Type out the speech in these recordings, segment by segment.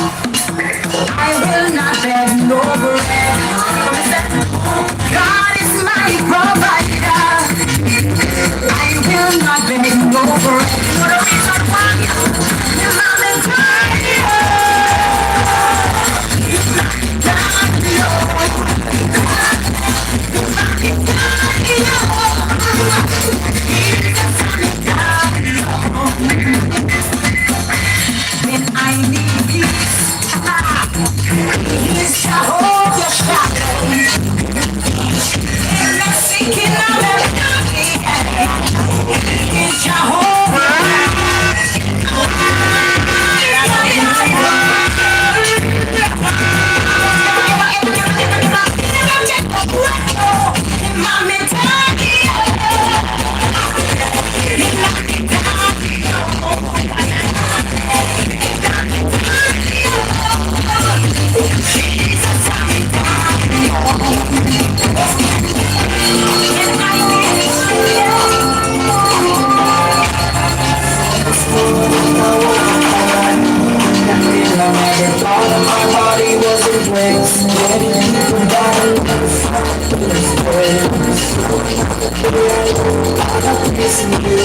I will not beg no bread. God is my provider. I will not beg no bread. For the reason why the mountain when I need peace, He's Jehovah Shadow. In the sinking of every He's Jehovah. In my mentality, all of my body was in place. Getting people down. I'm missing you.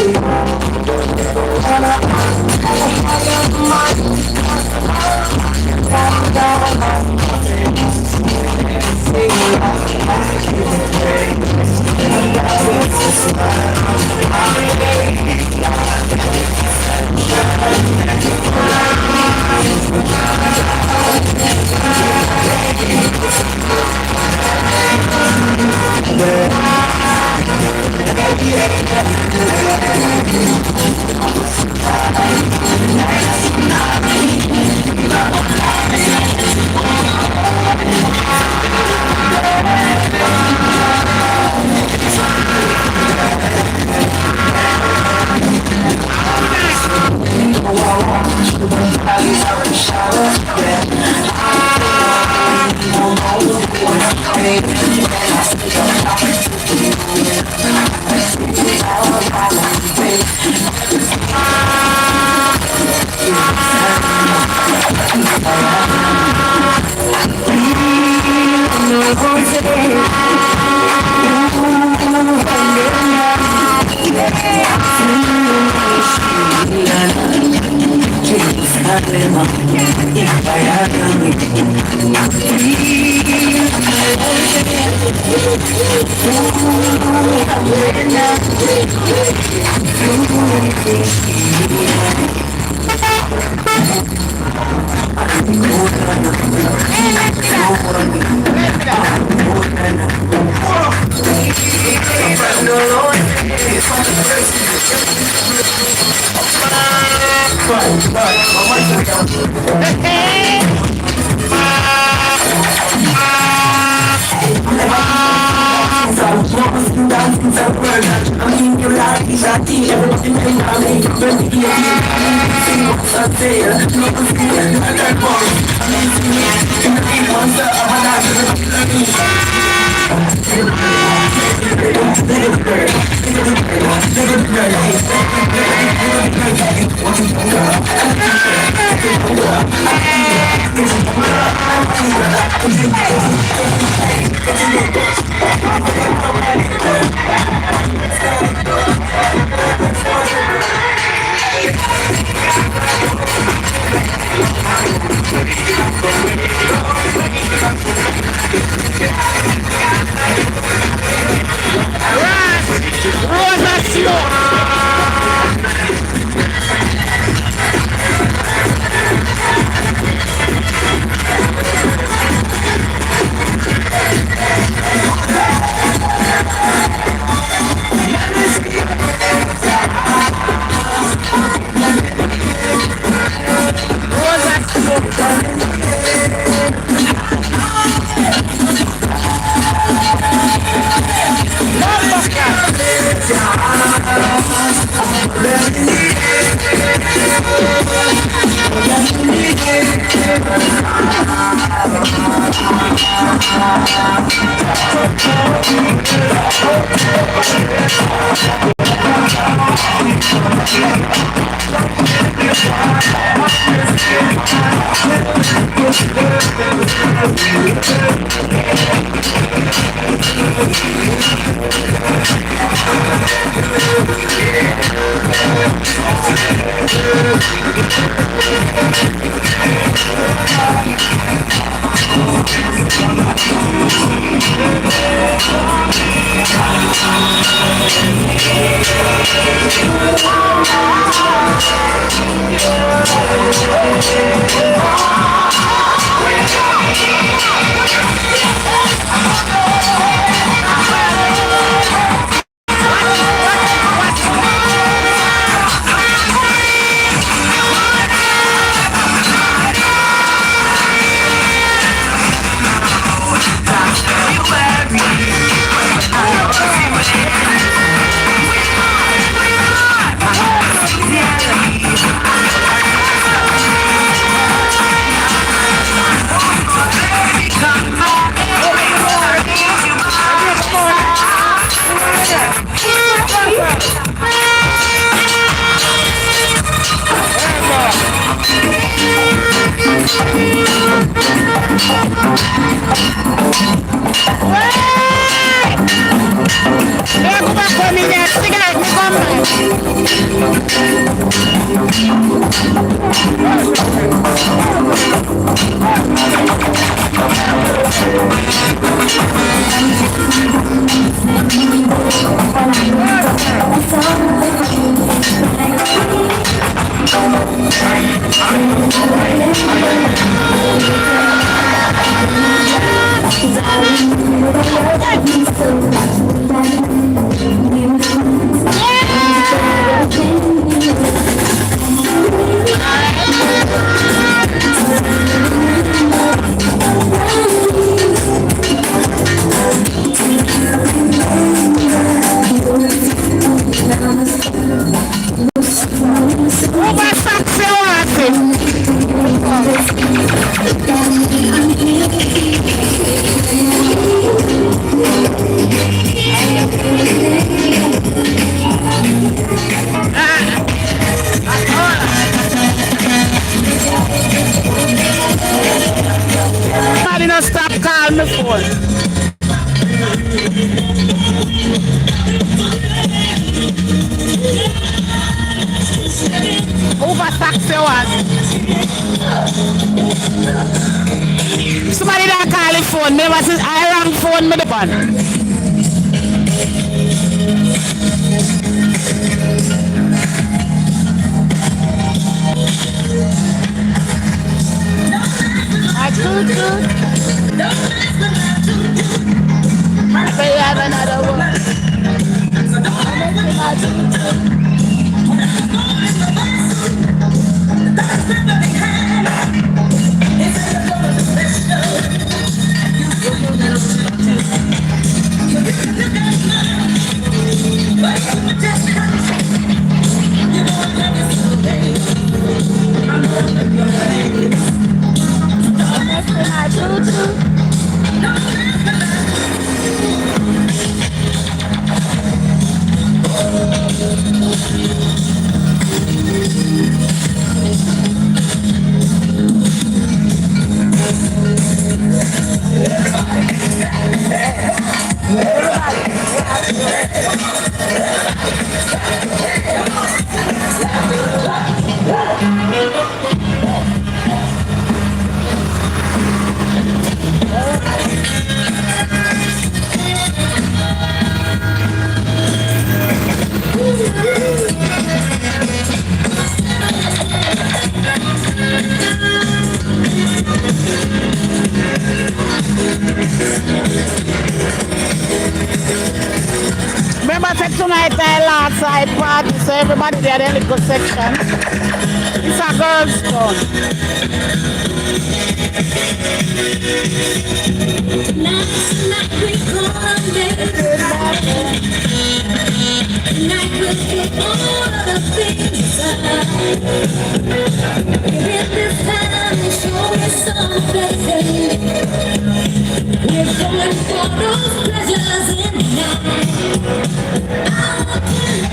Somebody that call the phone, never says I rang phone me the phone. Say I have another one. Remember I said tonight last side party, so everybody there in the little section. It's a girls' town. Night we gonna night we'll put all of the things aside. Hit this time and show me some blessing. We're going for those pleasures in the night.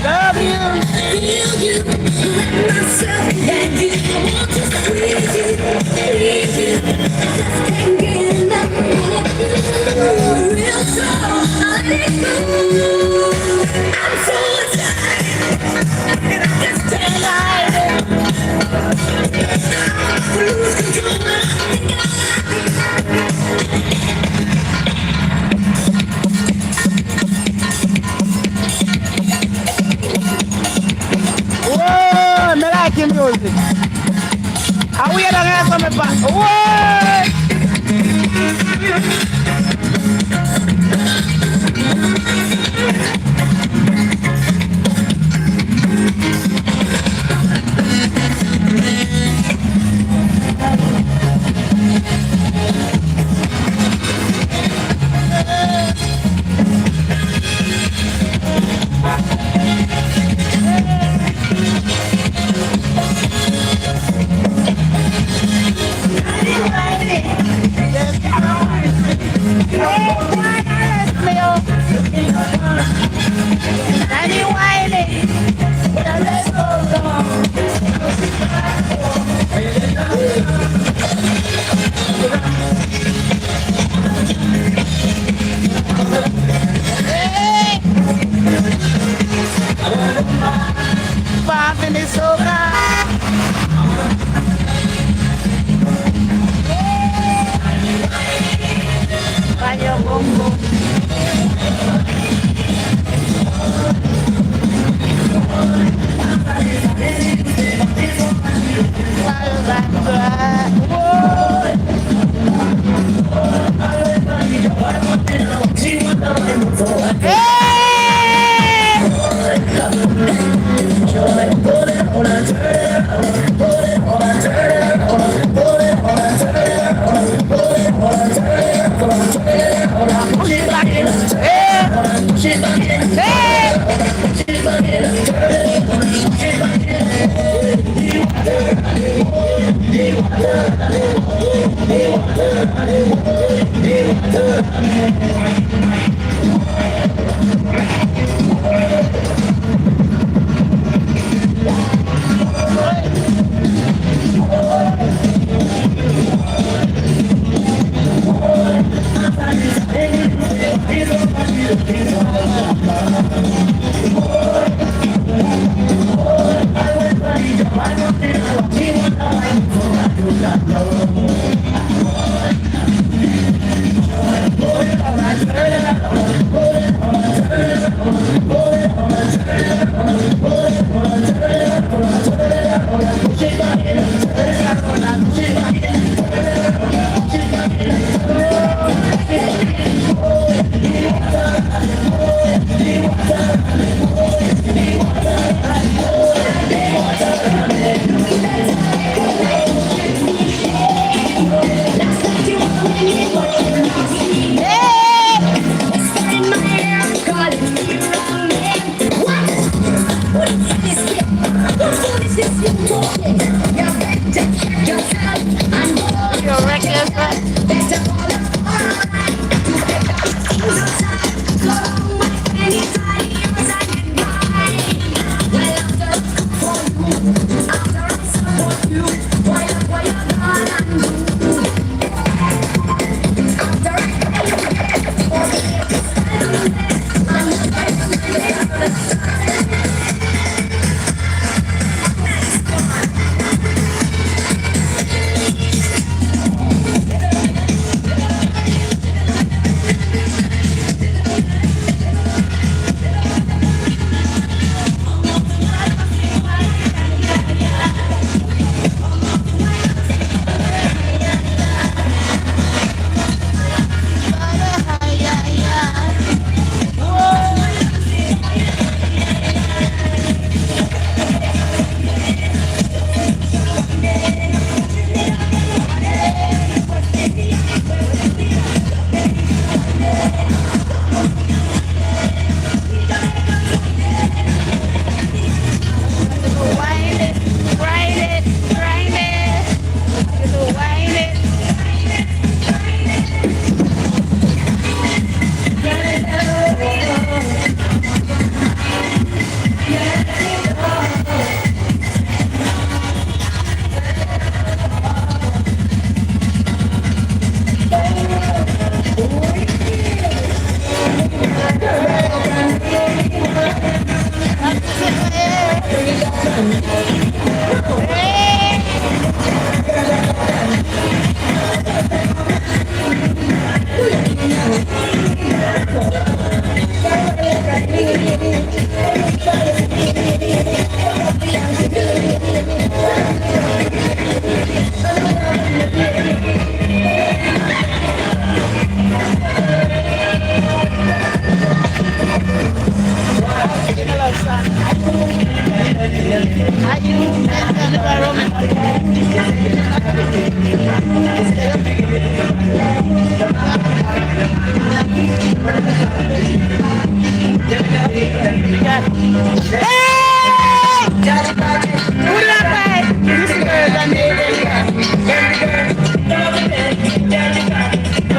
Love you. Feel you, let myself and you. I want to squeeze you, please you. Just can't get enough of you. Real talk, I need you. I'm so tired, and I just can't hide it. music. Are we don't have something back? What?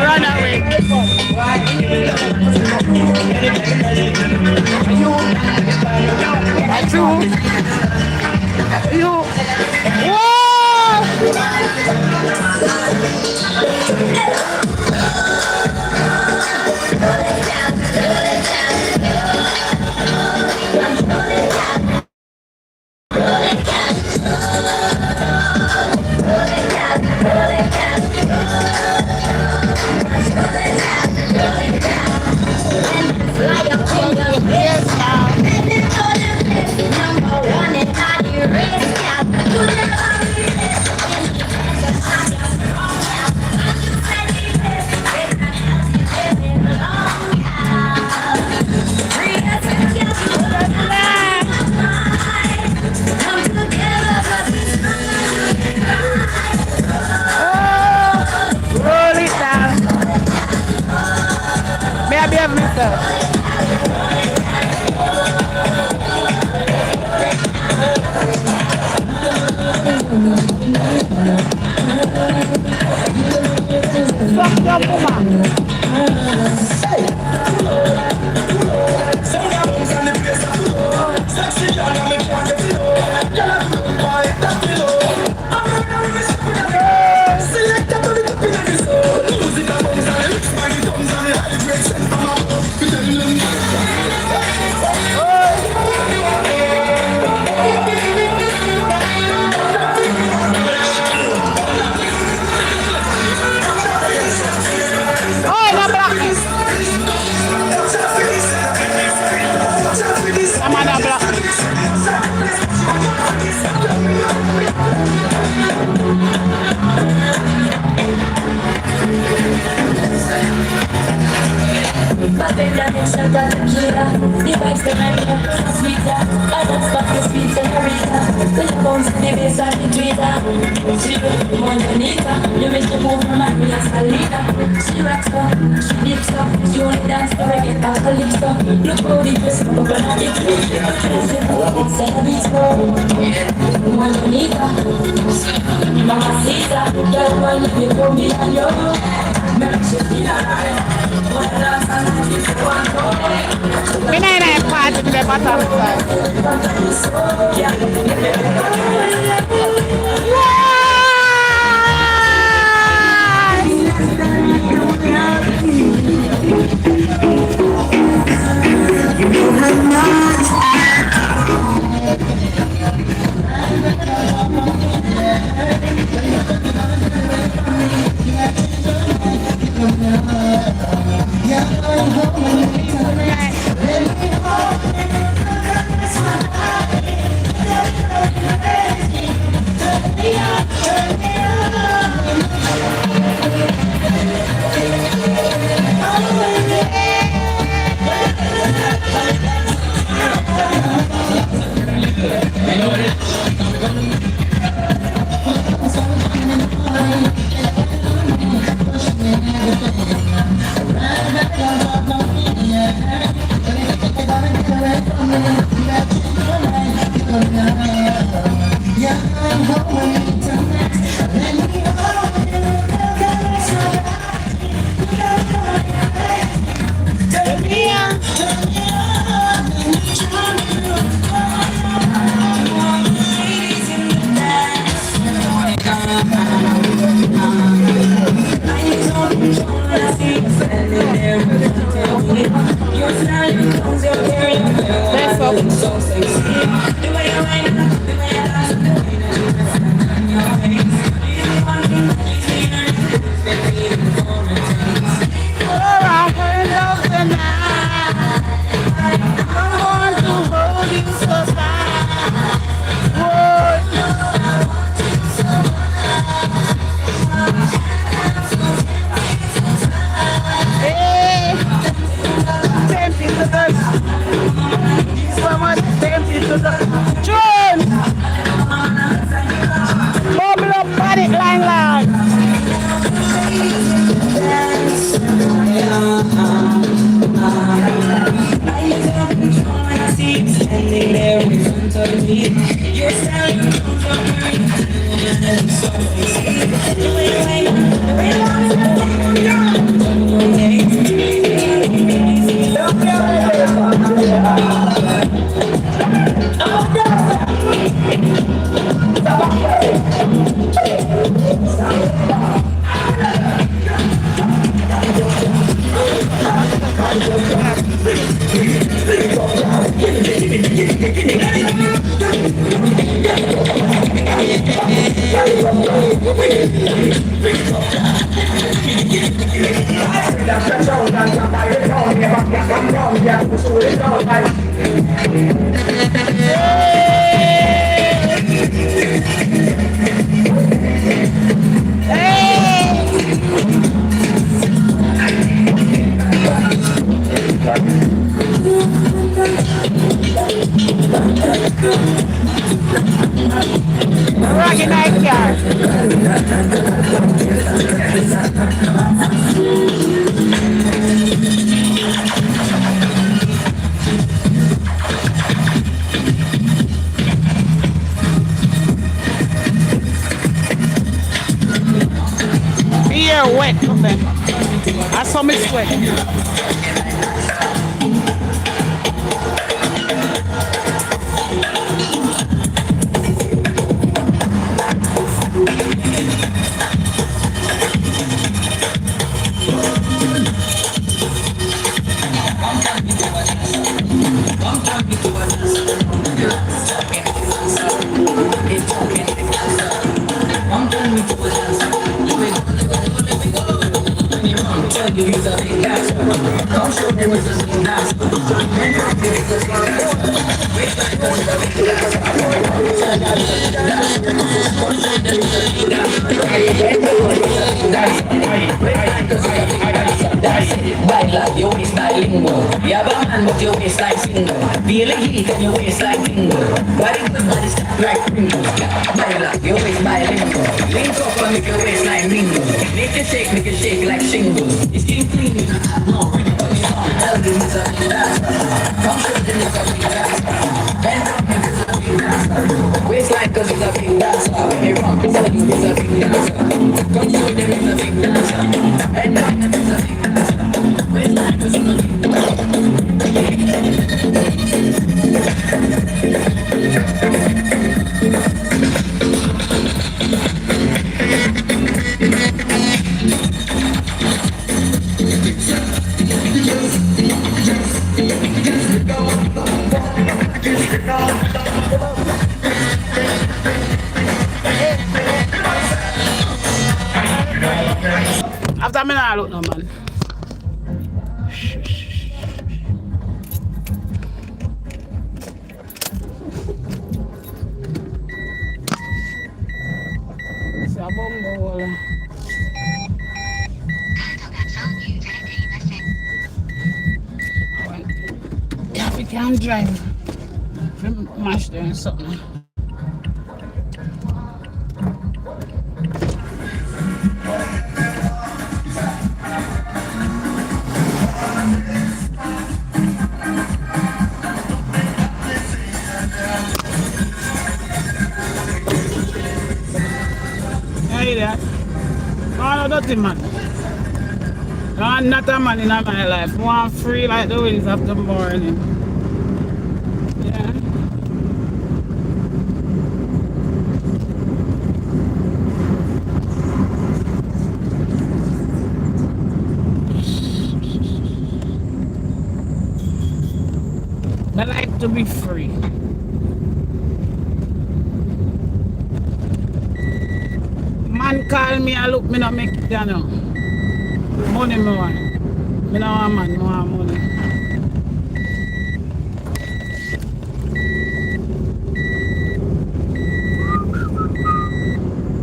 Run away. You. Roll it down. May I behave myself? Fuck your woman. Oh, no black. I'm on a black. But then I mentioned that tequila, the vibes that I love, sweeter. I don't stop the sweet senorita. The bones in the bass and the tweeter. She look Monica, you make the move from my real Salita. She rocks up, she dips up, she only dance to reggae and calypso. Look how the dress up and on it. Say the beats go. Monica, Mamacita, girl, one of you for me and you. We need a part in the bottom side. Rocky night car. Beer wet, something. I saw me sweat. Baila, your waistline lingo. You have a man but your waistline single. Feel the heat and your waistline tingle. Body good, body step like Pringles. Baila, your waistline lingo. Link up and make your waistline mingle. Make it shake like shingles. It's getting clean, you don't have no pretty body song. Elgin is a big dancer. Come show them it's a big dancer. Bend up, make it's a big dancer. Waistline cause it's a big dancer. When they run, it's a you it's a big dancer. Come show them it's a big dancer. Bend up, make it's a big dancer. Waistline cause it's a big After me now look no man. It's a bumble. If you can't drive, mash doing something. Hey there. No, dirty man. No, I'm not a man in my life. I want free like the winds of the morning. Yeah. I like to be free. Man call me and look, me not make it down now. Money me want. Me not want man, me want money.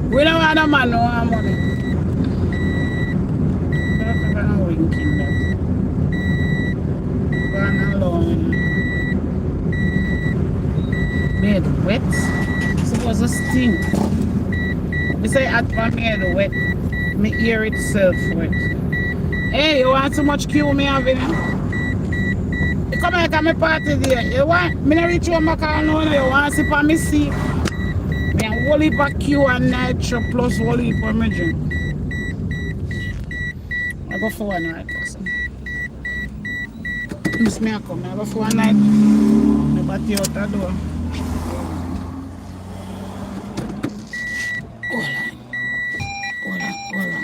We don't want a man, no want money. Perfect and winking that. Gone alone. Made wet. Suppose to stink. They say hot for me head wet. Me ear itself wet. Hey, you want so much queue me having? You come here, come party there. You want me not reach home, I call no, you want to see for me see. Me whole heap of Q and Nitro plus whole heap of me drink. I go for one right person. Miss me I come, I go for one night. Me batty out the door. Hold on.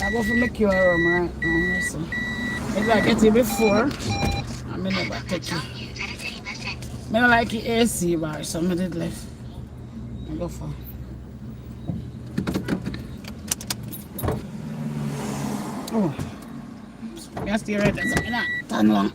I go for make you a room right now. Listen. If I get it before, I may never take it. I don't like the AC bar, so I did left. I go for. Oh, I stay right there. So I not turn long.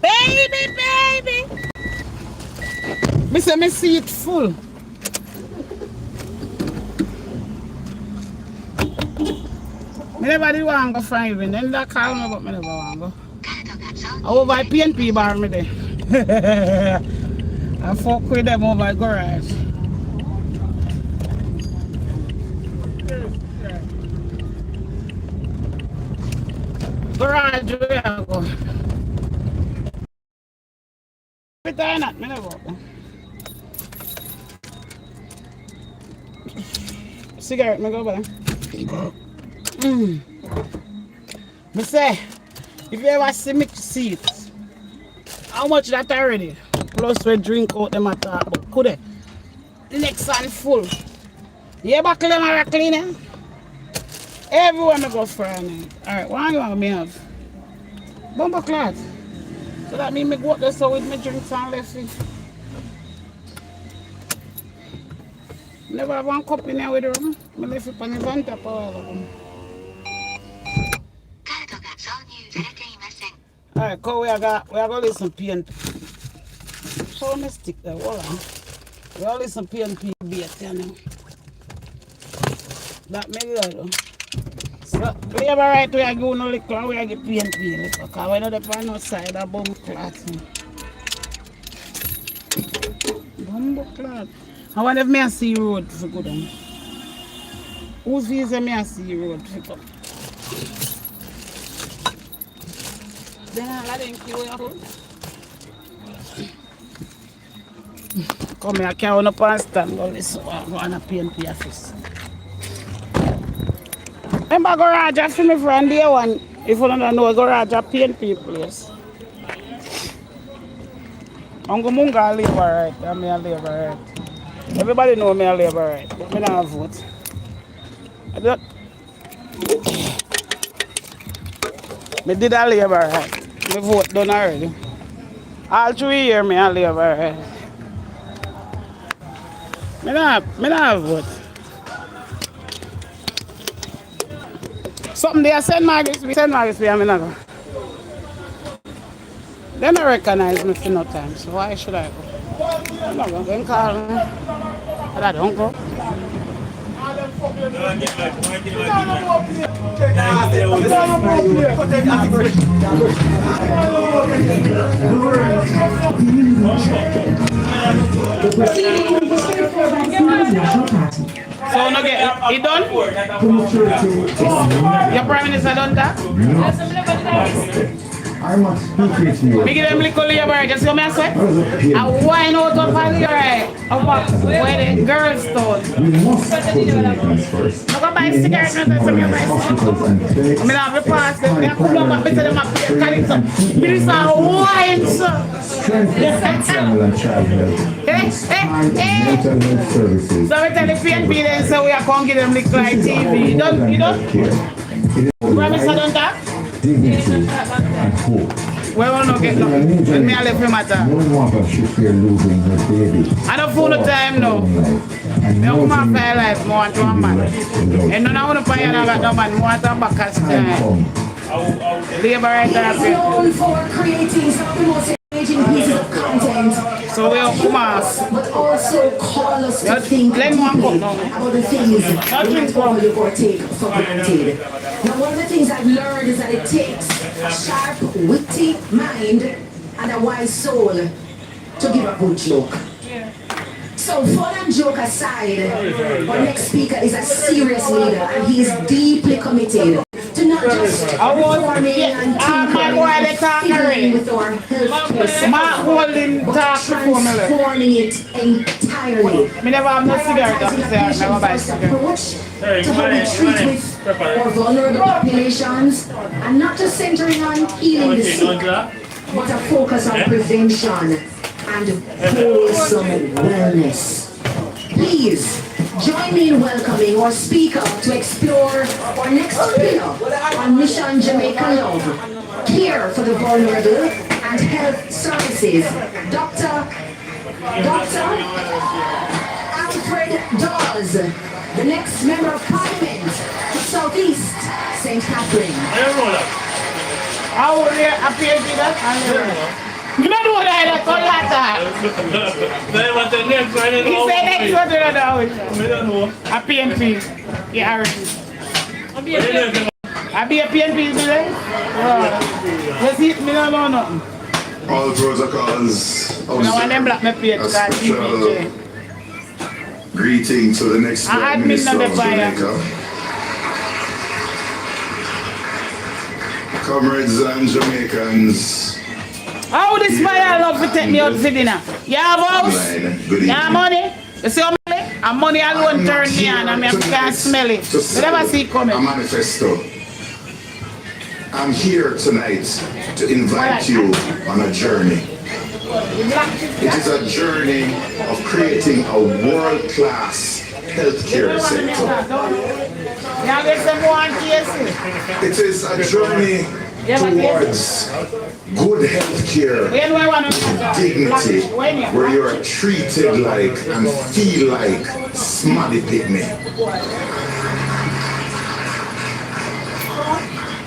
Baby. Me say me seat full. Me never did want to go for even. Then that call me, but me never want to go. I over at PNP bar me there. I fuck with them over at garage. Garage where I go. Every time not, me never go. Cigarette, me go buy. Me say, if you ever see me seats, how much that already? Plus we drink out them at talk about. Could it? Next and full. You ever clean or cleaning? Everywhere me go for a night. Alright, what do you want me have? Bumper cloth. So that means me go up there so with me drinks and left it. Never have one cup in here with her. I left it on the van top a while ago. Alright, go we are gonna listen PNP. So me stick there, hold on. We are listen PNP beat, you know. That me good. So we have a right we are going no liquor and we are get PNP liquor. Because we know the on outside a bum cloth. Bumbo cloth. I wonder if I see road for good one. Who's visa me I see road for good? Then I let him kill your food. Come here, I can't up and stand. Go on a PNP office. Remember garage I feel me from day one. If you don't know garage a PNP place. I'm going to labor right. I'm a labor right. Everybody know me a labor right. But I don't vote. I did a labor right. My vote done already. All 3 years me a labor right. I don't vote. Something they send Margaret to I'm not go. They don't recognize me for no time, so why should I go? I'm not going to call me. But I don't go. So no get it done? Your Prime Minister done that? I'm not speaking to you. Me give them little labor, just see what I say? I wine out of a lyric of where the girls told. We must put Jamaicans first. I'm gonna buy cigarettes and some of my Hospitals and clinics. I'm gonna have a pass them. I'm gonna put them up here. This is wine, sir. Strengthen family and child health. Mental health services. So we tell the PNP then so we are going to give them little like TV. You don't? Prime Minister done that? Dignity and hope. We will not get nothing. When me I left him at that. No one should fear losing her baby. I don't fool the time now. Me don't want to pay life, more to a man. And none of the pay and I got no man, more to a back as time. Labor right there. Known for creating some of the most engaging pieces of content. So we are commerce. But also call us to think Let me deeply go now. about the things we value or take for granted. Now, one of the things I've learned is that it takes a sharp, witty mind and a wise soul to give a good joke. So, fun and joke aside, our next speaker is a serious leader and he is deeply committed to not just performing and tinkering with our healthcare sector, but transforming it entirely. I never have no cigarette up there. I never buy cigarette. Approach to how we treat with our vulnerable populations and not just centering on healing the sick, but a focus on prevention and wholesome wellness. Please join me in welcoming our speaker to explore our next pillar on Mission Jamaica Love, care for the vulnerable and health services. Dr. Alfred Dawes, the next Member of Parliament for Southeast St. Catherine. How will you appear to that? You don't know that I call that. He said next one to the house. A PNP. Yeah, I be a PNP today? Just hit me, don't know nothing. All protocols No one them black me pay to that special greeting to the next Prime Minister of Jamaica. Comrades and Jamaicans. How this fire love to take me out for dinner? You have house? You have money? You see how money? And money alone turn me on and I can't smell it. You never see it coming. A manifesto. I'm here tonight to invite you on a journey. It is a journey of creating a world-class healthcare sector. It is a journey towards good healthcare, dignity, where you are treated like and feel like smarty pygmy.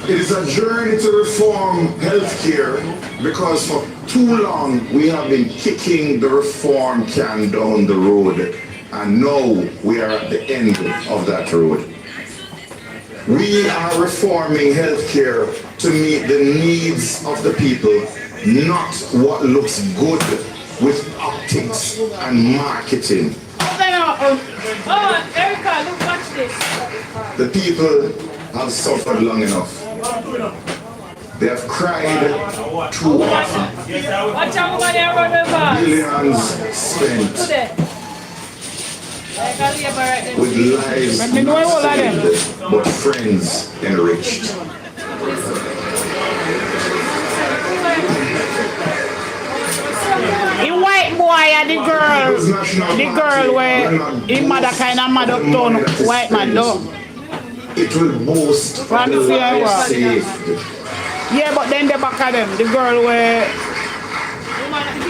It is a journey to reform healthcare because for too long we have been kicking the reform can down the road, and now we are at the end of that road. We are reforming healthcare to meet the needs of the people, not what looks good with optics and marketing. Oh, Erica, look, watch this. The people have suffered long enough. They have cried too often. Watch out over there, run over. Billions spent with lives not but friends enriched. The white boy and the girl where his mother kind of mad up down white man though. It will boast From the the lives saved. Yeah, but then the back of them, the girl where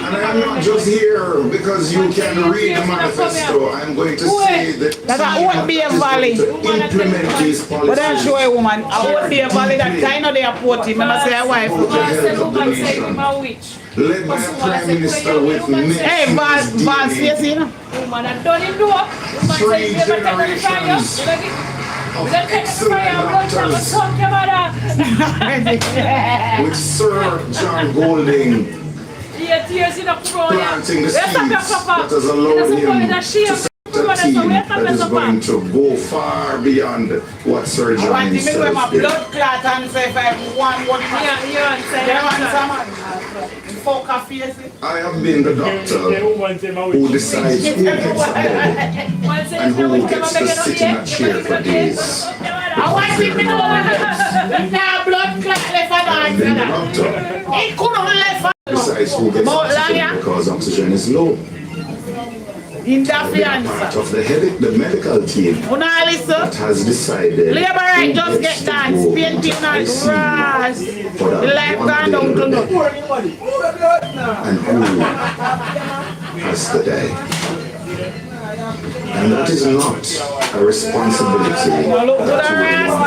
And I'm not just here because you can read the manifesto. I'm going to say that won't be a valley. to implement these policies. But I'm sure a woman, I won't be a valley that kind of they are putting. I say a wife. For the health of the nation. Led by a Prime Minister with Hey, Vance, yes, you know. woman and done him do up. Woman Three said, never take the fire. generations We don't take the fire. Blood clot was talk about that. with Sir John Golding 8 years in a crown. planting the Let's seeds talk that about has allowed him to set a team that is Papa. going to go far beyond what Sir I John want him to wear my himself did. blood clot and say if I want one man. Yeah, you understand. They want someone. Fuck a face. I have been the doctor who decides who gets the blood and who gets to sit in a chair for days. I want him to know now blood clot left I've been the and doctor he couldn't left who decides who gets oxygen because oxygen is low. in the I've been a part fiance. of the medical team Una that listen. has decided Labor right who just gets get to dance. go Painting into on ICU grass. for The that life one gone day down to of the nothing. and who has to die. And that is not a responsibility that you will want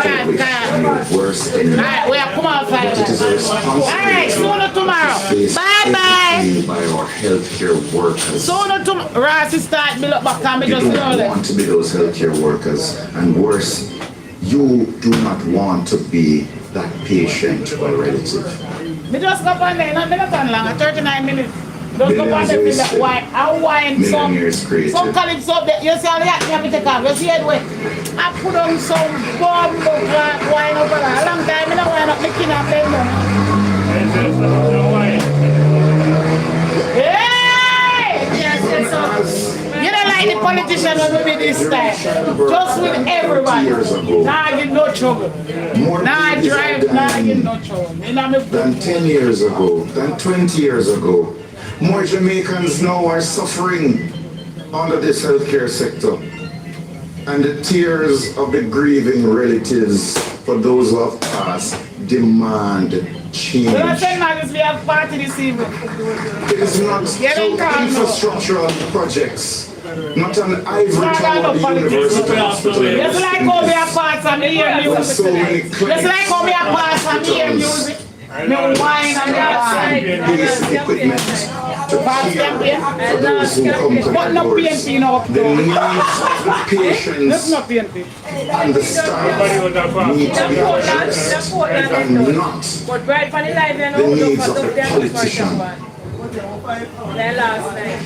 to wish on your worst enemy. Alright, we are come on, But it is a Alright, sooner responsibility tomorrow. faced Bye bye. every day by our healthcare workers. Sooner tomorrow. Ross is start build up back and me You just don't know that. want to be those healthcare workers, and worse, you do not want to be that patient or relative. Me just go on there, not minute and long, 39 minutes. Just go on there, Millions feel like wine, I wine some, Millionaires created. some calypso up there. You see how they have to take off, you see it way. I put on some bomb wine over there. A long time, I don't wine up, me king and bend down. Hey! Yes, yes, so. You don't like the politician with me this time. Just with everybody. Nah, I get no trouble. More Nah, I babies are drive, nah, I get dying no trouble. You know me. than 10 years ago, than 20 years ago. More Jamaicans now are suffering under this healthcare sector. And the tears of the grieving relatives for those who have passed demand change. Well, I said, Marcus, we have party this evening. It is not Get so in car, no. infrastructural projects, not an ivory Nah, tower no the politics. university hospital. Just like how we are parts and me hear With music. so many Just like how we are parts and me hear music. Me wine and wine. basic equipment to Parts care campaign. for those who come to But the no doors. PNP no. The needs of the That's patients not PNP. and the staff need to be addressed and not But right for the live, you know, the needs look of for the them politician. their last night.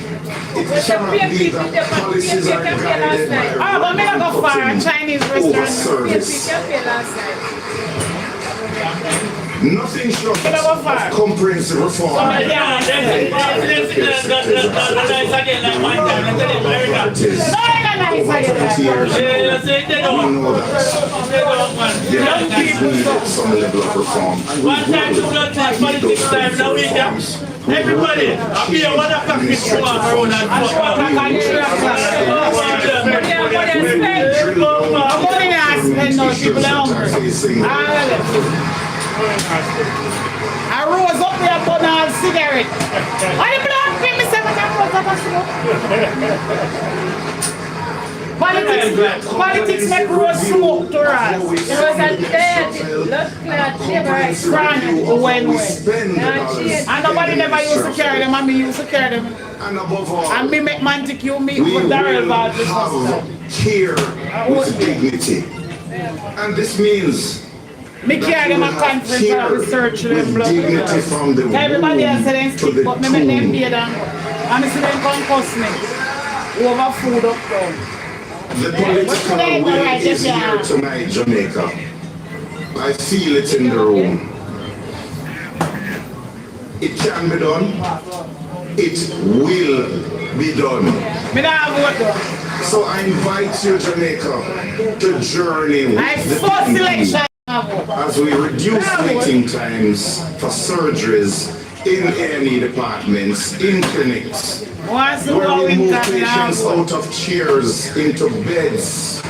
It cannot be that policies are guided by Oh, but me not go far. A Chinese over restaurant. service. Campaign last night. Nothing short You don't go far. of comprehensive reform. Practice. No, no, no, it's like 20 that. years ago, we know that there is needed some level of reform. And we will need those reforms. Everybody, I'm here, what a fucking show on our own and I'm going to ask and no people are hungry. I rose up there and put on a cigarette. Why you block me? Me say, but I rose up and smoke. Politics make road smoke to us. It was a dead, look clot, shiver, Crying when. And And nobody never used to carry them, and me used to carry them. And above all, And me make Montague meet we with Daryl will about this. have care with dignity. And this means Me carry them a conference care and research them with blood. dignity from the Everybody else say womb them to sick, the but me make them tomb. pay them. And me see them come cuss me over food up down. The political will is here tonight, Jamaica. I feel it in the room. It can be done. It will be done. Me not have vote though. So I invite you, Jamaica, to journey with I the force DPP election. I vote. as we reduce waiting times for surgeries in A&E departments, in clinics, Once we where go we in move that, me not patients vote. out of chairs into beds.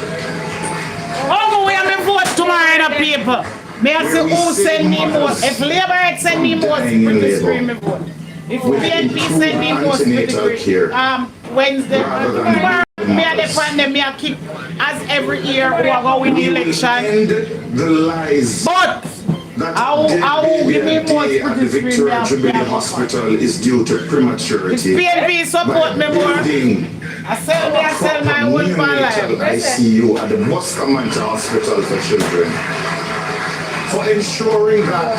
Oh, we have me vote tomorrow in the paper. Me I say who send me more. If Labour send me more, pretty screen me vote. If PNP send me more, pretty screen. Wednesday. Me I defend them, me I keep as every year we are going We in will election. end the lies But that I will give me more day at the pretty screen. Victoria Jubilee Hospital is due to if prematurity. PNP support me more, Building I sell my own neonatal life. ICU at the Bustamante Hospital for Children, for ensuring that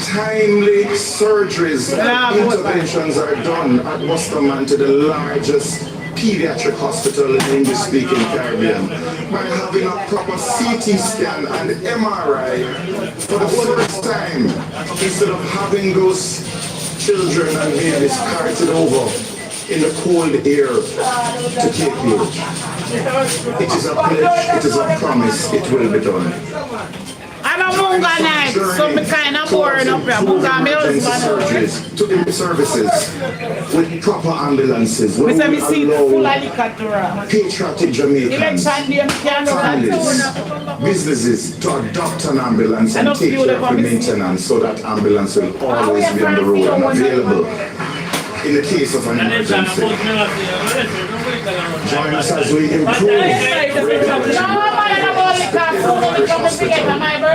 timely surgeries and interventions are done at Bustamante, the largest pediatric hospital in the English-speaking Caribbean, by having a proper CT scan and MRI for the first time, instead of having those children and babies carted over in the cold air to KPH. It is a pledge, it is a promise, it will be done. I don't Munga night, so me kind of boring up here. Munga surgeries to services with proper ambulances. Me say me see full of allow liquor to run. patriotic Jamaicans, Election day, me can't families, businesses to adopt an ambulance and Enough take care of the beautiful maintenance so that ambulance will always be on the road and available in the case of an emergency. Join us as we improve.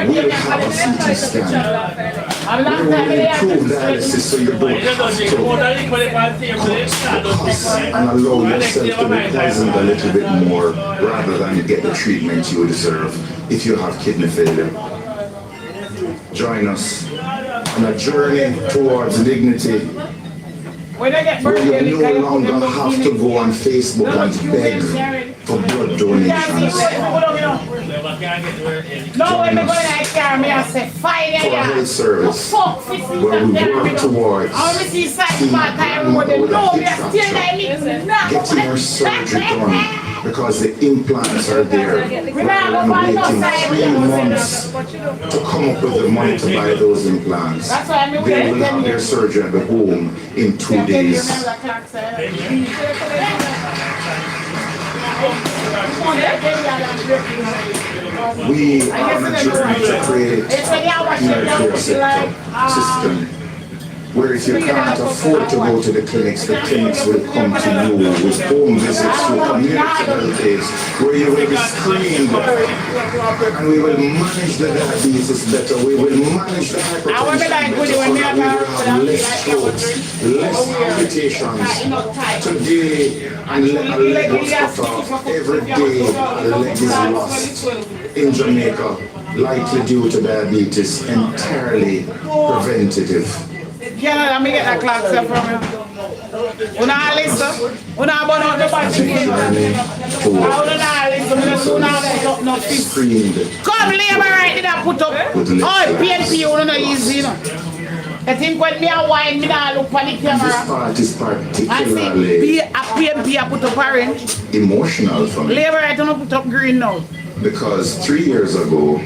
We'll have a CT scan. We will improve dialysis so you don't have to cut the costs and allow yourself to be poisoned a little bit more rather than get the treatment you deserve if you have kidney failure. Join us on a journey towards dignity, where you no longer have to go on Facebook and beg for blood donations. No, when me go in that car, me I say, fine, For a yeah. health service where we work towards I want to see side seeing part time a more than woman no, with me a are hip still like fracture, me. getting her surgery done because the implants are there. We're waiting 3 months to come up with the money to buy those implants. They will have their surgery at the home in 2 days. We are on a journey to create a healthcare system where if you can't afford to go to the clinics will come to you with home visits to community health aides, where you will be screened and we will manage the diabetes better, we will manage the hypertension better, so that we will have less strokes, less amputations. Today, a leg was cut off. Every day, a leg is lost in Jamaica, likely due to diabetes, entirely preventative. Yeah, let me get that clock set from you. Una listen, una burn out the battery. Una listen, no fish. Come labor right in that put up. Oh, PNP, you know easy, you know. I think when me a wine, me not look for the camera. This part is I see particularly a PNP I put up orange. emotional for me Labor right, don't put up green now. because 3 years ago,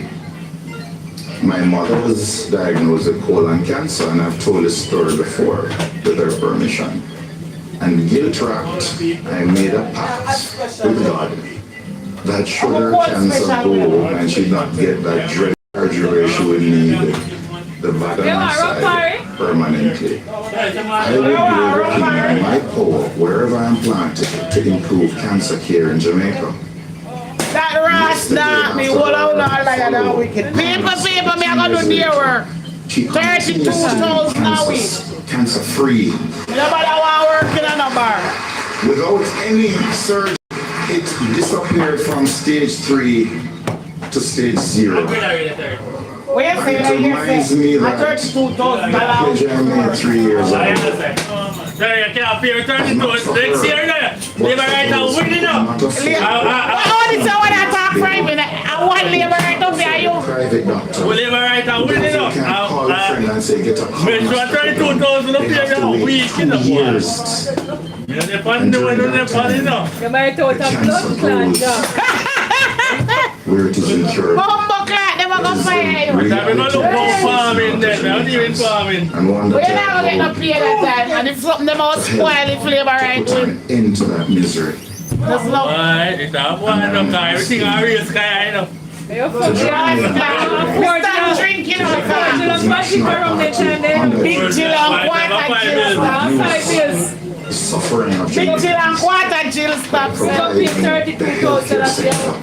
my mother was diagnosed with colon cancer, and I've told this story before with her permission. And guilt-wrapped, I made a pact with God that should her cancer go and she not get that dreaded surgery she would need the vaginal side permanently. I will do everything in my power, wherever I'm planted, to improve cancer care in Jamaica. That rasta, me hold out all like that wicked. Paper, me I gonna do their work. 32,000 a week. Cancer free. Nobody want working on a bar. Without any surgery, it disappeared from stage 3 to stage 0. What you say? It reminds me that $32,000. pledge I made 3 years ago. Sorry, I can't pay 32 next year. Leave right now, win it up. Not a full Oh, this is what I talk private. I want labor right up there, you. private doctor. We leave right now, win it You up. can't call a friend and say get a call. Make sure 32,000 up They here have to now, wait week 2 in the morning. years. You know, the fun doing the fun enough. You might out The of blood cancer clot, grows where it is incurable. Bumbo clock, they were gonna fire you. We're gonna look for farming then, we're not even farming. And one We're that not gonna get no pay that time. And if something them out spoil the flavor right put with. an end to that misery. Just love. Alright, it's a one enough, everything I real sky, you know. you fuck Stop drinking all the time. just watching around the channel. Big chill and quarter chill stop. 5 years. Suffering of Big chill and quarter chill stop. providing the 32,000 healthcare sector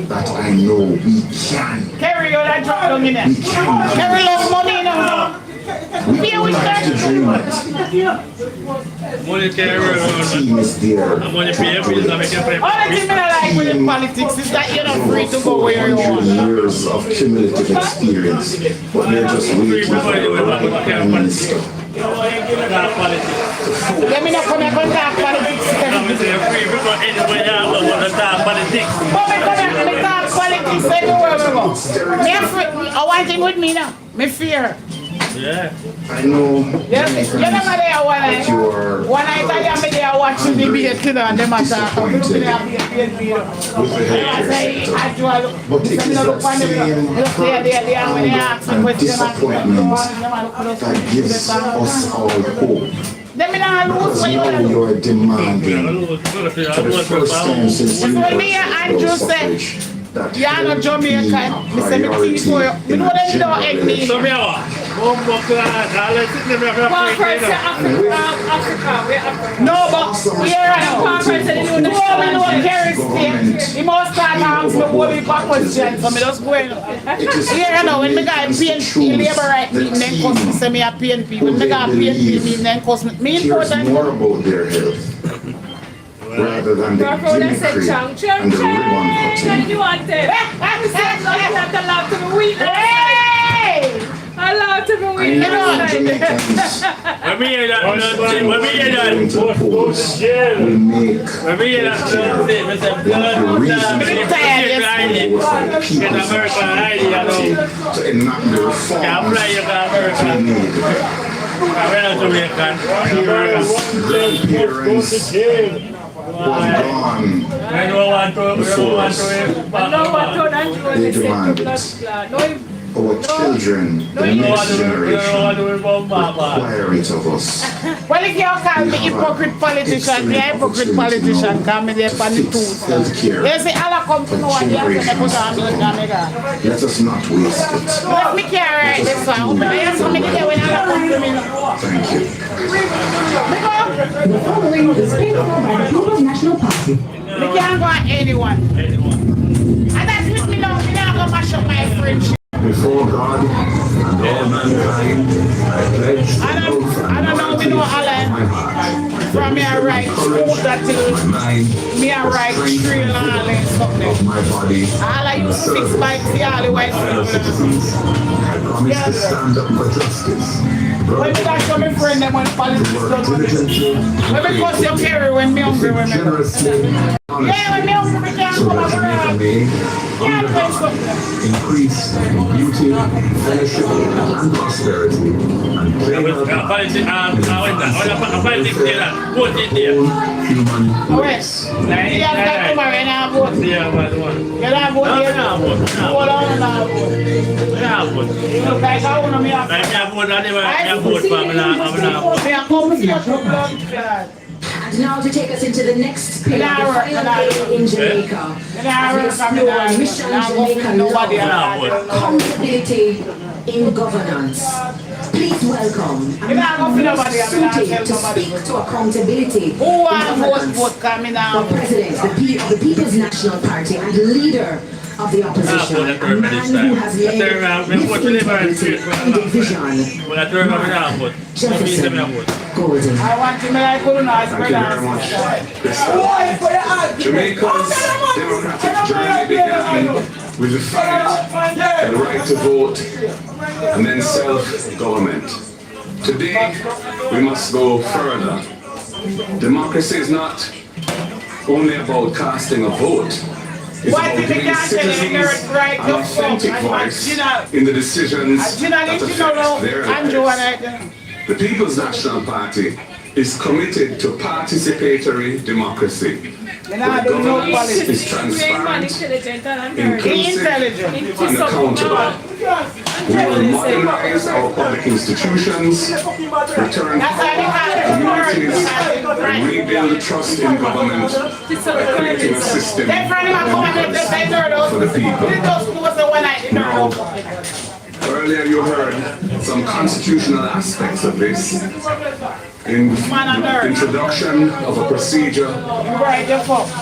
that I know we can. Carry on that drop down in there. Carry love money in them. We don't like to dream it. Money carry The team is there. money pay bills and make you play. Only thing I like with the politics is that you're not free to go where you 400 want. years of cumulative experience, but they're just waiting for the right prime minister. Let me not come here and talk politics. I'm saying free people anyway, I want to talk politics. But me come here and talk politics everywhere we go. Me afraid. One thing with me now. Me fear. Yeah. I know Yes, you never there one night. you are One night I am there watching the debate, you know, and them are talking. with the healthcare sector. But it is that same and disappointment that gives us all hope. Let me not lose Because what you now want to you are demanding for the first time since you When me and Andrew said, you are not Jamaican, me say me teach for you. You know them don't egg me. So me what? One more class, I'll let it never have Conference a Africa, we're Africa. No, but here I know. Conference and you You know know me know the Kerry State. He must start asking me what we back question, so me just go in. Here I know, when me got PNP, labor right meeting, then cost me say me a PNP. When me got PNP meeting, then cost me. Me cares important. more about their health rather than the Brother said, gimmickry Chang, Chang, and the ribbon Chang. cutting. You want it? I said, no, you have to love to be weak. Hey! I love to be I weak. know Jamaicans When we hear that, when we hear going to that, the polls will make when we hear that, one of the reasons vote for the People's get American ID, you know. to enact the Can't fly, you reforms can we American. need. We're not Jamaican. Parents, grandparents have gone. I don't want to, we don't want to. No one told Andrew They they said demand to it. blood. No, Our children, the We don't want next to, we don't generation, want to involve Mama. require it of us. Well, if you call me hypocrite politician, me a hypocrite politician, come me there for the tools. Healthcare. You see, all come to know what you have to put on me, Jamaica. Let us not waste it. Let me carry right this one. I have to make it when all come to me. Thank you. The following is paid for by the People's National Party. Me can't go at anyone. And that's with me now, me not go mash up my friendship. Before God and all mankind, I pledge to I don't know, me know Alan. my heart. From me I write food that My till mind, me I write trail and all that something. of my body, All I used to fix bikes, the all the white fellow people. citizens, I promise to stand up for justice. When did I show my friend them when politics To work don't do this? diligently, When me cause you carry when me hungry when me. generously, Yeah, when me hungry me can't so come that Jamaica around. may, Can't under do God, something. increase in beauty, fellowship, and prosperity, and play her Politics, vote in there. own human Alright. race. Yeah, that tomorrow and I vote. Yeah, but one. You don't vote No, yet? no, vote. Hold on, no vote. Yeah, vote. You look like I want me Like to me, I vote, I never vote for me, I'm not vote. me a come with your blood clot. And now to take us into the next pillar, the Now, final day in Jamaica. And I We work for me explore now. mission Now go Jamaica with nobody law, else. accountability in governance. Please welcome a You don't go for man nobody, I mean, I suited tell to somebody. speak to accountability in Who want vote, governance. vote coming The now. president, of the People's National Party and leader of the opposition, vote a man who has led with integrity and vision, When I turn around, I vote. Jefferson Golden. I want to make like good now. Thank you very much. Jamaica's democratic journey began with the fight for the right to vote and then self-government. Today, we must go further. Democracy is not only about casting a vote. It's Why about did they giving can't tell you citizens the right an to authentic vote? voice You know, in the decisions you know, that you know, affect their Andrew lives. and I. The People's National Party is committed to participatory democracy. You know, I don't know Governance politics. is transparent, Intelligent and inclusive, Intelligent. and accountable. We will modernize our public institutions, return power to communities, and rebuild trust in government by creating a system They friend of mine come and they say, for the people. They just do what they want. Now, Earlier you heard some constitutional aspects of this in the introduction of a procedure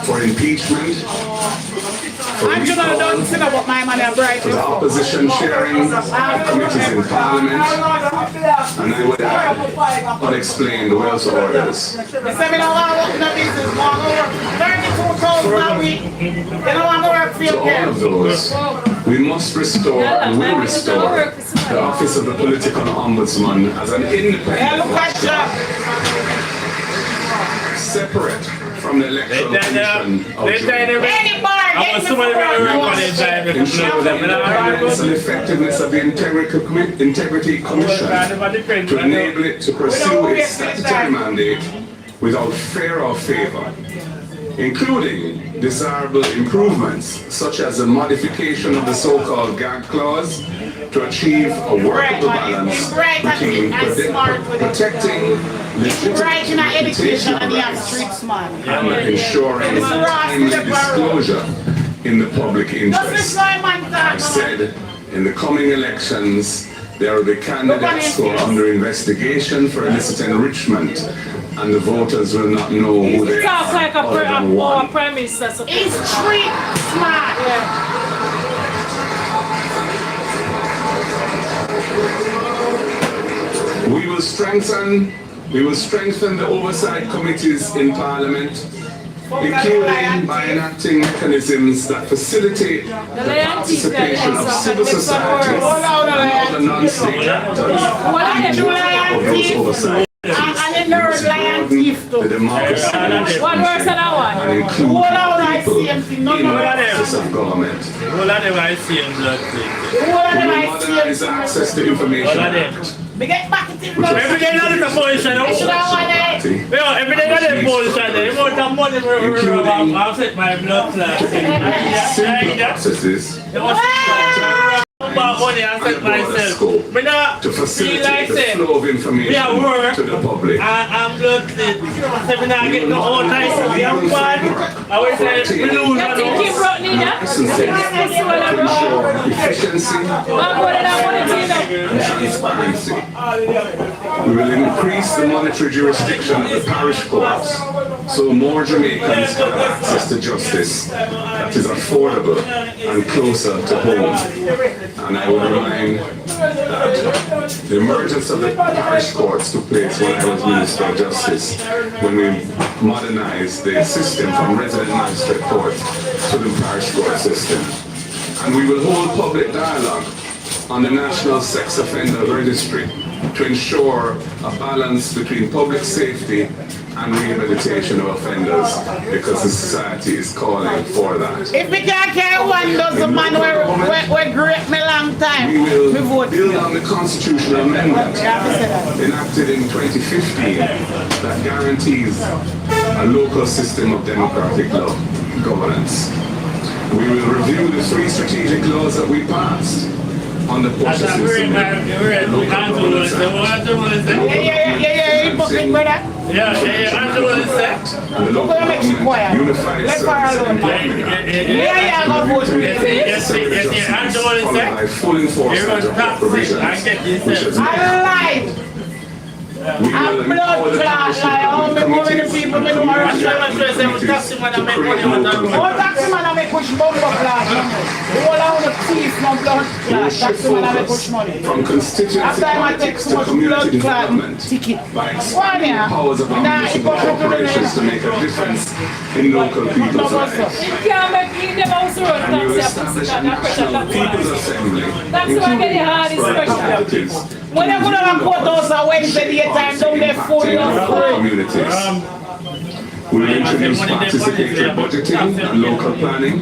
for impeachment, for Angela don't recall, think about my money, I'm bright. for the opposition sharing committees in Parliament, and I would add unexplained Welsh orders. They say me don't want to work in the business, want to work 32,000 a week. They don't want to work for To your all of those, we must restore and will restore the office of the political ombudsman as an independent separate from the electoral commission of jury. I was somebody very recorded time. Ensure the independence and effectiveness of the Integrity Commission to enable it to pursue its statutory mandate without fear or favor, including desirable improvements such as the modification of the so-called gag clause to achieve a workable balance between protecting legitimate education and you have rights street smart. and ensuring timely disclosure in the public interest. I said, in the coming elections, there will be candidates who are under investigation for illicit enrichment, and the voters will not know who they Sounds like are other than one. Prime Minister. It's street smart. We will strengthen the oversight committees in Parliament, including by enacting mechanisms that facilitate the participation of civil society and other non-state actors of those oversight. And the nerd lion thief The too. democracy One verse and a one. and include Hold on, I people see him. in the process of government. All of them I see in blood. Hold on, We will I see modernize the him. Access to Information Act. We get back to him. Every day not the position. I should have won it. Yo, every day not the position. The amount of money I've set my blood clot. Simple processes About money I set myself. Me not to feel facilitate like the say, flow of information Yeah, work. to the public. I'm blood clot. So me not get no all time. I'm bad. I always say, we lose. You think he brought Nina? Licenses to ensure efficiency I'm going to and transparency. We will increase the monetary jurisdiction of the parish courts so more Jamaicans can have access to justice that is affordable and closer to home. And I would remind that the emergence of the parish courts took place when I was Minister of Justice, when we modernized the system from resident magistrate court to the parish court system. And we will hold public dialogue on the National Sex Offender Registry to ensure a balance between public safety and rehabilitation of offenders, because the society is calling for that. If we can't carry one dozen man, we're great me long time. We will We vote. build on the constitutional amendment enacted in 2015 that guarantees a local system of democratic governance. We will review the 3 strategic laws that we passed on the That's a processes very of bad. Yeah, hypocrite brother. Yeah, Andrew will say. and the local government unified Let's fire service alone. employment Yeah, go vote for me. Yes, Andrew will followed by say. full enforcement of the provisions I get this. which has I lied. we I'm will blood empower the clot parish like how many committees people me know and are community activities to create local Oh, taxi man I make push bumper class. All out the thief no blood We will clot. shift Taxi man I make push focus money. from constituency After I take politics so to much community blood clot development ticket. by expanding Why, powers of our Nah, municipal hypocrite corporations to make a difference in local people's lives. You can't make me them house road And we will taxi. establish a national people's assembly, That's why I get the hardest including question. representatives When you go to the courthouse on Wednesday daytime, don't get food in your local food. communities. We will introduce participatory budgeting and local planning,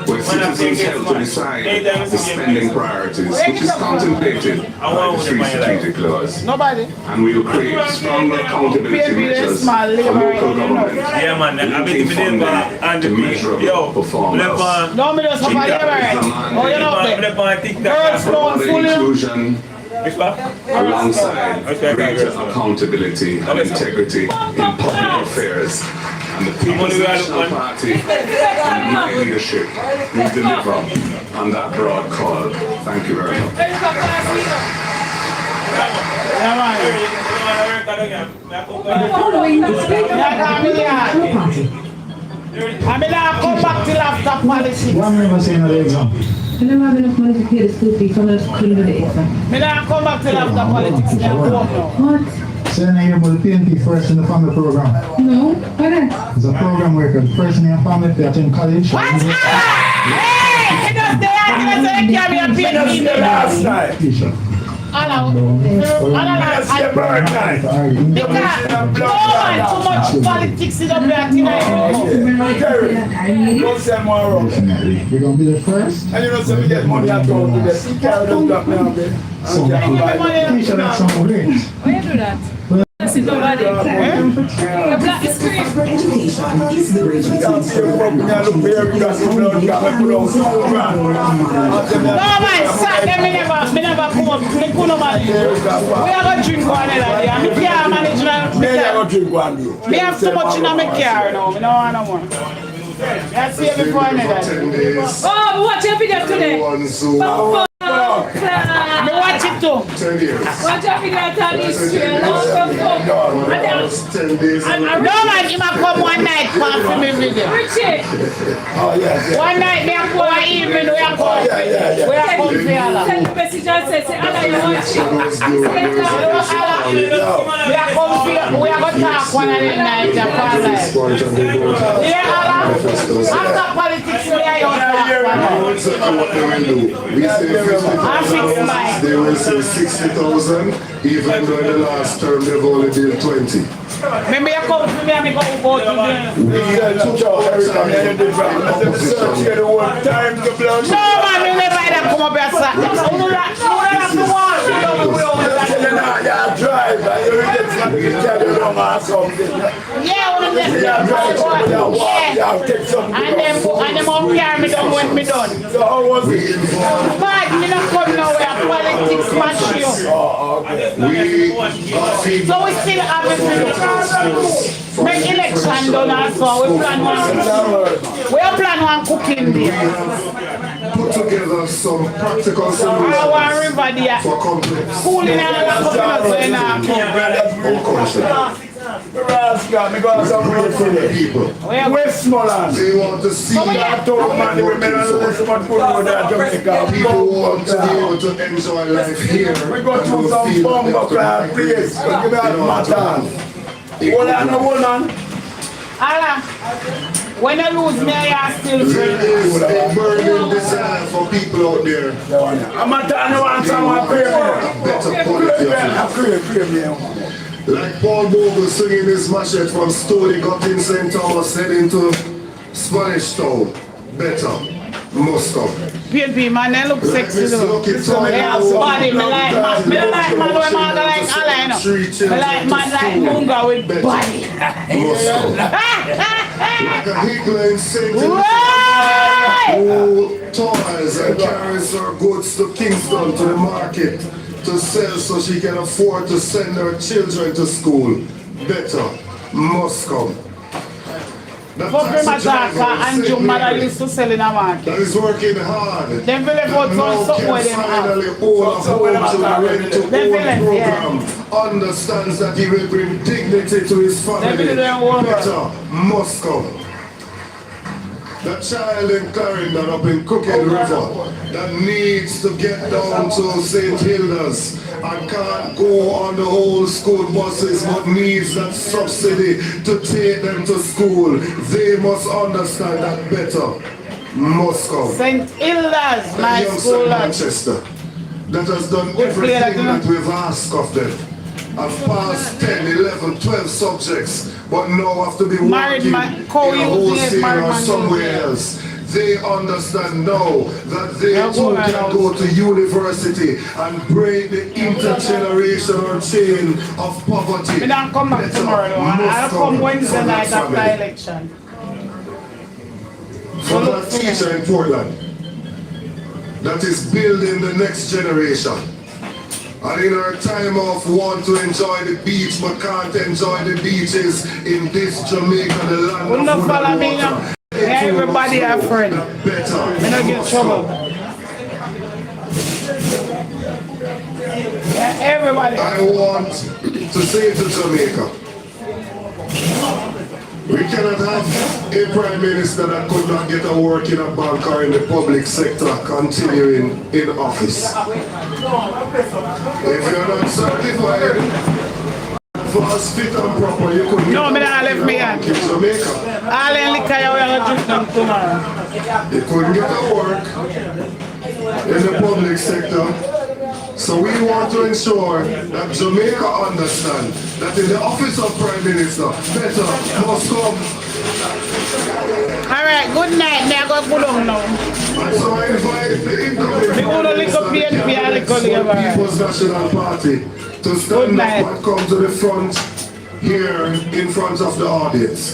where citizens help to decide the spending priorities, which is contemplated by the 3 strategic laws. Nobody. And we will create stronger accountability measures for local government, Yeah, man. I mean, linking funding to measurable performance. No, me just have a right. Oh, you know, girls don't Further fool you. inclusion alongside greater accountability and integrity in public affairs And the People's National Party and my leadership will deliver on that broad call. Thank you very much. Following the Speaker of the National Party. I mean, I'll come back till after politics. One member saying the exam. I don't have enough money to pay the school fee, so I'm not going to do the exam. I'll come back till after politics. What? So now you're able to PNP first in the family program. No? What that? It's a program where you can first in your family to attend college. What? Hey! You don't say I can't be a PNP the last night. Teacher. Hello. Your birthday. You can't. No man, too much politics in the black Don't send more wrong. Definitely. You're going to be the first. And you know, so we get money at all to get. You carry them back now, babe. So, teacher, that's some great. Why you do that? Sit over there. The black is free. For education is the bridge between I'm still working on the beer because the blood got me put out. No man, sat them, me never come up. Me couldn't manage. We have a drink one another day. Me can't manage now. Me never drink one day. Me have too much in my car now. Me don't want no more. That's it before another. 10 days. Oh, watch your video today. One Zoom. Me watch it too. 10 years. Watch your video on this street. That's 10 days. No man, he might come one night for me video. Richie, Oh, yes. One night me a go evening we a come. We a come for Allah. send the message and say, Anna, you watch it. We a come for we a go talk one of them night and call life. Yeah, Allah. After politics we are your talk. Exactly what they will do. We say 50,000, they will say 60,000, even though in the last term they've only did 20. Maybe you come to me and me go to them. We took your America, man, you did right. I said, search here the whole time to blood. No man, me never had come up here, sir. You have to walk. Yeah, drive, and you get something, you carry along or something. Yeah, one of them. Yeah, take something. And them up here, me done when me done. So how was it? But me not come nowhere, politics smash you. Oh, okay. So we still have it to do. Make election done also, we plan one cooking day. Put together some practical solutions Our river there. for complex School in our Rascal, me got some way for you. people. Westmoreland. They want to see I told man the women and listen what put over there Jamaica. people want to be able to enjoy life here. We go through some bomber class place. Give me that matter. Hold on, hold on. Allah, when I lose me, I still There free. is a burning desire for people out there. I'm a time to want someone pray A better quality of life. me. Like Paul Bogle swinging his machete from Stony got in St. Thomas heading to Spanish Town. Better. Moscow. PNP man, they look sexy Mr. though. Lucky They Town. have body, me like man when man like Allah, you know. Me like man like Munga with body. Moscow. Like a higgler in St. Right! who toys and carries her goods to Kingston to the market to sell so she can afford to send her children to school. Better must come. That Fuck taxi driver and in your St. mother Mary used to sell in a market. that is working hard. Them village votes on something where them have. finally own a home to the rent to Them own village, yeah. program. Understands that he will bring dignity to his family. village don't own her. Better must come. The child in Clarendon up in Crooked River that needs to get down to St. Hilda's and can't go on the old school buses but needs that subsidy to take them to school. They must understand that better must come. St. Hilda's, my Young school. Manchester that has done Good player, everything that, that we've asked of them. Have passed 10, 11, 12 subjects, but now have to be Married working man- in a co-use, wholesale married or man, somewhere yeah. else. They understand now that they Yeah, too go can go to university and break the intergenerational chain of poverty. Me don't come back Better tomorrow though. must I'll come Wednesday for night that after family. election. For that teacher in Portland that is building the next generation. And in our time off, we want to enjoy the beach, but can't enjoy the beaches in this Jamaica, the land Wouldn't of food follow and me water. now. Everybody a friend. Better. Me not get trouble. Yeah, everybody. I want to say to Jamaica, we cannot have a prime minister that could not get a work in a bank or in the public sector continuing in office. If you're not certified for us fit and proper, you couldn't No, me get not a left me work hand. in Jamaica. All in liquor you will drink them tomorrow. You couldn't get a work in the public sector. So we want to ensure that Jamaica understand that in the office of Prime Minister, better must come. Alright, good night. Me I go pull on now. And so I invite the incoming Me wanna Prime lick up Minister PNP and lick up the of the other. People's National Party to Good stand night. up and come to the front here in front of the audience.